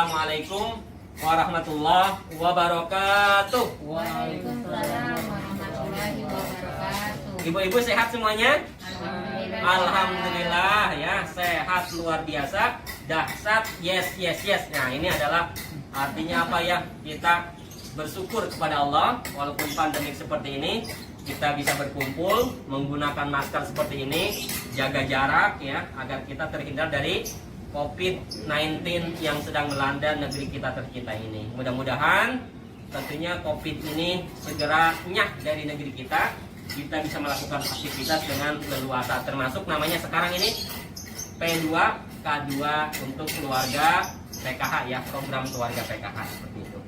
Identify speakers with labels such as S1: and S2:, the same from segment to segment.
S1: Assalamualaikum warahmatullahi wabarakatuh.
S2: Waalaikumsalam warahmatullahi wabarakatuh.
S1: Ibu-ibu sehat semuanya?
S2: Alhamdulillah.
S1: Alhamdulillah ya, sehat luar biasa, dahsyat, yes. Nah, ini adalah artinya apa ya? Kita bersyukur kepada Allah walaupun pandemik seperti ini kita bisa berkumpul menggunakan masker seperti ini, jaga jarak ya agar kita terhindar dari COVID-19 yang sedang melanda negeri kita tercinta ini. Mudah-mudahan tentunya COVID ini segera nyah dari negeri kita. Kita bisa melakukan aktivitas dengan leluasa, termasuk namanya sekarang ini P2 K2 untuk keluarga PKH ya, program keluarga PKH seperti itu.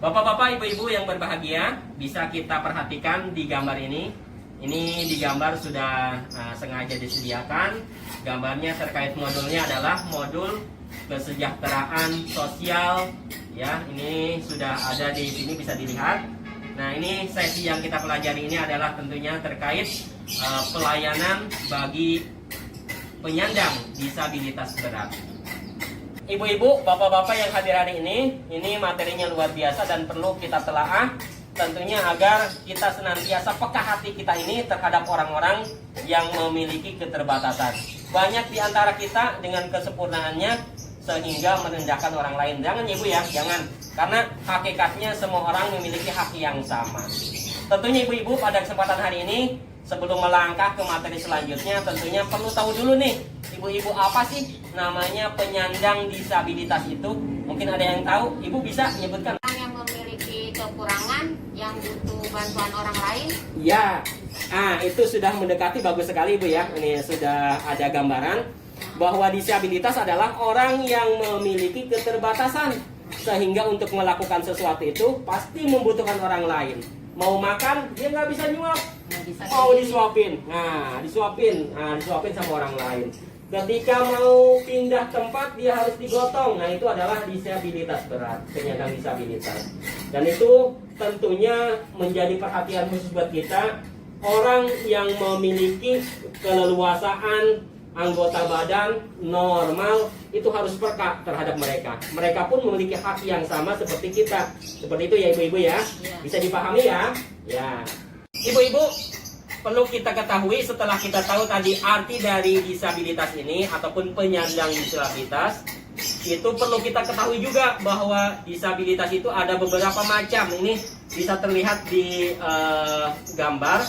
S1: Bapak-bapak, ibu-ibu yang berbahagia, bisa kita perhatikan di gambar ini. Ini di gambar sudah sengaja disediakan. Gambarnya terkait modulnya adalah modul kesejahteraan sosial ya. Ini sudah ada di sini, bisa dilihat. Nah, ini sesi yang kita pelajari ini adalah tentunya terkait pelayanan bagi penyandang disabilitas berat. Ibu-ibu, bapak-bapak yang hadir hari ini materinya luar biasa dan perlu kita telaah tentunya agar kita senantiasa peka hati kita ini terhadap orang-orang yang memiliki keterbatasan. Banyak di antara kita dengan kesempurnaannya sehingga merendahkan orang lain. Jangan ibu ya, jangan. Karena hakikatnya semua orang memiliki hak yang sama. Tentunya ibu-ibu pada kesempatan hari ini sebelum melangkah ke materi selanjutnya tentunya perlu tahu dulu nih ibu-ibu apa sih namanya penyandang disabilitas itu. Mungkin ada yang tahu, ibu bisa menyebutkan?
S2: Yang memiliki kekurangan yang butuh bantuan orang lain.
S1: Ya, itu sudah mendekati, bagus sekali ibu ya. Ini sudah ada gambaran bahwa disabilitas adalah orang yang memiliki keterbatasan sehingga untuk melakukan sesuatu itu pasti membutuhkan orang lain. Mau makan dia nggak bisa nyuap, mau disuapin, disuapin sama orang lain. Ketika mau pindah tempat dia harus digotong. Nah, itu adalah disabilitas berat, penyandang disabilitas. Dan itu tentunya menjadi perhatian khusus buat kita. Orang yang memiliki keleluasaan anggota badan normal itu harus peka terhadap mereka. Mereka pun memiliki hak yang sama seperti kita. Seperti itu ya ibu-ibu ya. Bisa dipahami ya? Ya. Ibu-ibu, perlu kita ketahui setelah kita tahu tadi arti dari disabilitas ini ataupun penyandang disabilitas, itu perlu kita ketahui juga bahwa disabilitas itu ada beberapa macam. Ini bisa terlihat di gambar.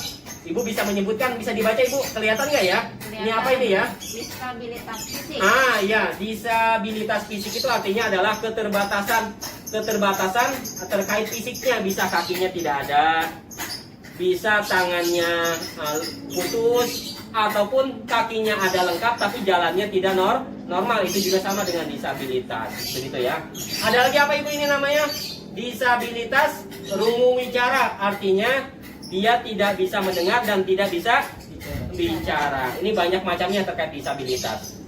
S1: Ibu bisa menyebutkan, bisa dibaca ibu, kelihatan nggak ya? Ini apa ini ya?
S2: Disabilitas fisik.
S1: Ya, disabilitas fisik itu artinya adalah keterbatasan terkait fisiknya. Bisa kakinya tidak ada, bisa tangannya putus, ataupun kakinya ada lengkap tapi jalannya tidak normal. Itu juga sama dengan disabilitas, begitu ya. Ada lagi apa ibu ini namanya? Disabilitas rungu wicara, artinya dia tidak bisa mendengar dan tidak bisa bicara. Ini banyak macamnya terkait disabilitas.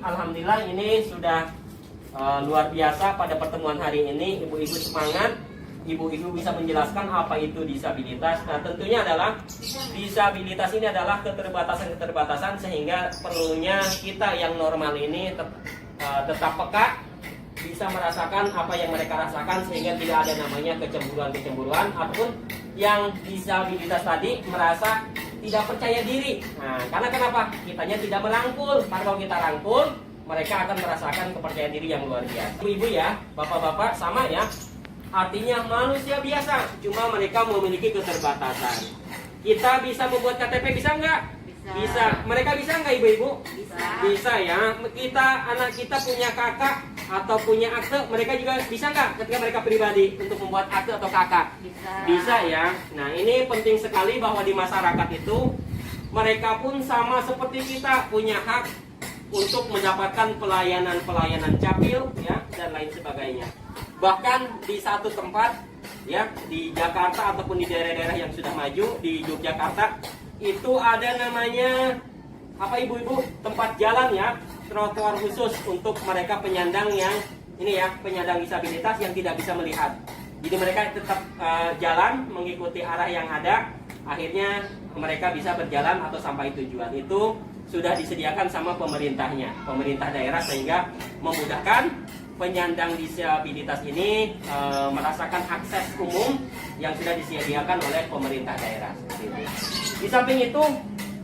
S1: Alhamdulillah ini sudah luar biasa pada pertemuan hari ini. Ibu-ibu semangat. Ibu-ibu bisa menjelaskan apa itu disabilitas. Nah, tentunya adalah disabilitas ini adalah keterbatasan sehingga perlunya kita yang normal ini tetap peka, bisa merasakan apa yang mereka rasakan sehingga tidak ada namanya kecemburuan ataupun yang disabilitas tadi merasa tidak percaya diri. Nah, karena kenapa? Kitanya tidak merangkul. Karena kalau kita rangkul, mereka akan merasakan kepercayaan diri yang luar biasa. Ibu-ibu ya, bapak-bapak sama ya. Artinya manusia biasa, cuma mereka memiliki keterbatasan. Kita bisa membuat KTP, bisa nggak? Bisa. Mereka bisa nggak ibu-ibu? Bisa ya. Anak kita punya kakak atau punya akte, mereka juga bisa nggak ketika mereka pribadi untuk membuat akte atau kakak? Bisa ya. Nah, ini penting sekali bahwa di masyarakat itu mereka pun sama seperti kita punya hak untuk mendapatkan pelayanan capil ya dan lain sebagainya. Bahkan di satu tempat ya di Jakarta ataupun di daerah-daerah yang sudah maju di Yogyakarta itu ada namanya apa ibu-ibu, tempat jalan ya, trotoar khusus untuk mereka penyandang yang ini ya, penyandang disabilitas yang tidak bisa melihat. Jadi mereka tetap jalan mengikuti arah yang ada, akhirnya mereka bisa berjalan atau sampai tujuan. Itu sudah disediakan sama pemerintahnya, pemerintah daerah, sehingga memudahkan penyandang disabilitas ini merasakan akses umum yang sudah disediakan oleh pemerintah daerah. Di samping itu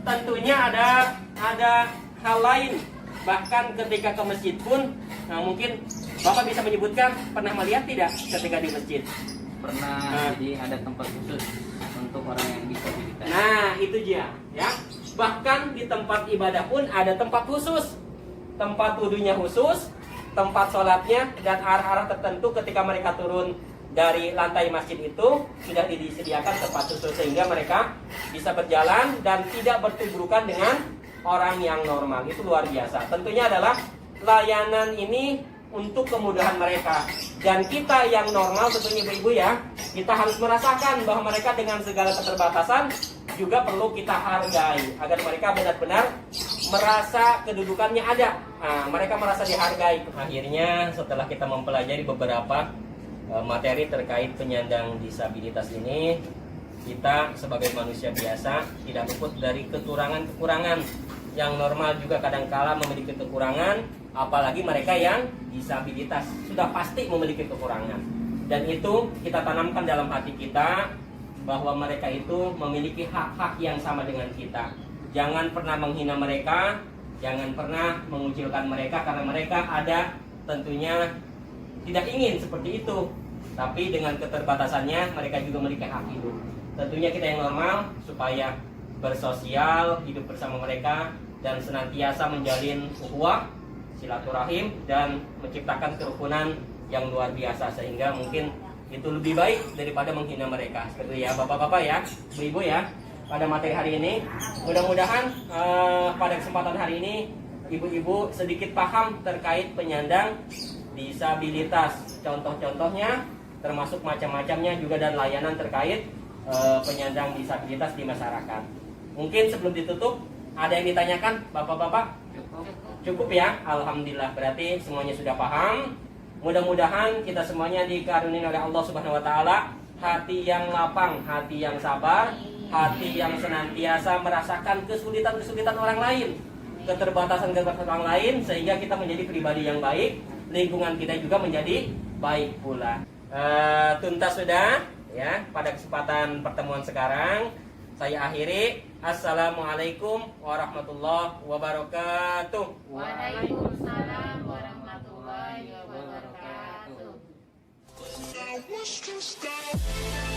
S1: tentunya ada hal lain, bahkan ketika ke masjid pun mungkin Bapak bisa menyebutkan pernah melihat tidak ketika di masjid?
S3: Pernah, jadi ada tempat khusus untuk orang yang disabilitas.
S1: Nah, itu dia, ya. Bahkan di tempat ibadah pun ada tempat khusus, tempat wudhunya khusus, tempat sholatnya, dan arah-arah tertentu ketika mereka turun dari lantai masjid itu sudah disediakan tempat khusus sehingga mereka bisa berjalan dan tidak bertubrukan dengan orang yang normal. Itu luar biasa. Tentunya adalah layanan ini untuk kemudahan mereka, dan kita yang normal tentunya ibu-ibu ya, kita harus merasakan bahwa mereka dengan segala keterbatasan juga perlu kita hargai agar mereka benar-benar merasa kedudukannya ada. Nah, mereka merasa dihargai. Akhirnya setelah kita mempelajari beberapa materi terkait penyandang disabilitas ini, kita sebagai manusia biasa tidak luput dari kekurangan-kekurangan. Yang normal juga kadangkala memiliki kekurangan, apalagi mereka yang disabilitas sudah pasti memiliki kekurangan. Dan itu kita tanamkan dalam hati kita bahwa mereka itu memiliki hak-hak yang sama dengan kita. Jangan pernah menghina mereka, jangan pernah mengucilkan mereka, karena mereka ada tentunya tidak ingin seperti itu. Tapi dengan keterbatasannya mereka juga memiliki hak hidup. Tentunya kita yang normal supaya bersosial, hidup bersama mereka, dan senantiasa menjalin ukhuwah, silaturahim, dan menciptakan kerukunan yang luar biasa, sehingga mungkin itu lebih baik daripada menghina mereka. Seperti ya bapak-bapak ya, ibu-ibu ya, pada materi hari ini mudah-mudahan pada kesempatan hari ini ibu-ibu sedikit paham terkait penyandang disabilitas, contoh-contohnya termasuk macam-macamnya juga, dan layanan terkait penyandang disabilitas di masyarakat. Mungkin sebelum ditutup ada yang ditanyakan bapak-bapak? Cukup ya, alhamdulillah, berarti semuanya sudah paham. Mudah-mudahan kita semuanya dikaruniai oleh Allah Subhanahu wa taala hati yang lapang, hati yang sabar, hati yang senantiasa merasakan kesulitan-kesulitan orang lain, keterbatasan-keterbatasan orang lain, sehingga kita menjadi pribadi yang baik, lingkungan kita juga menjadi baik pula. Tuntas sudah ya pada kesempatan pertemuan sekarang. Saya akhiri. Assalamualaikum warahmatullahi wabarakatuh.
S2: Waalaikumsalam warahmatullahi wabarakatuh.
S4: I wish to stay.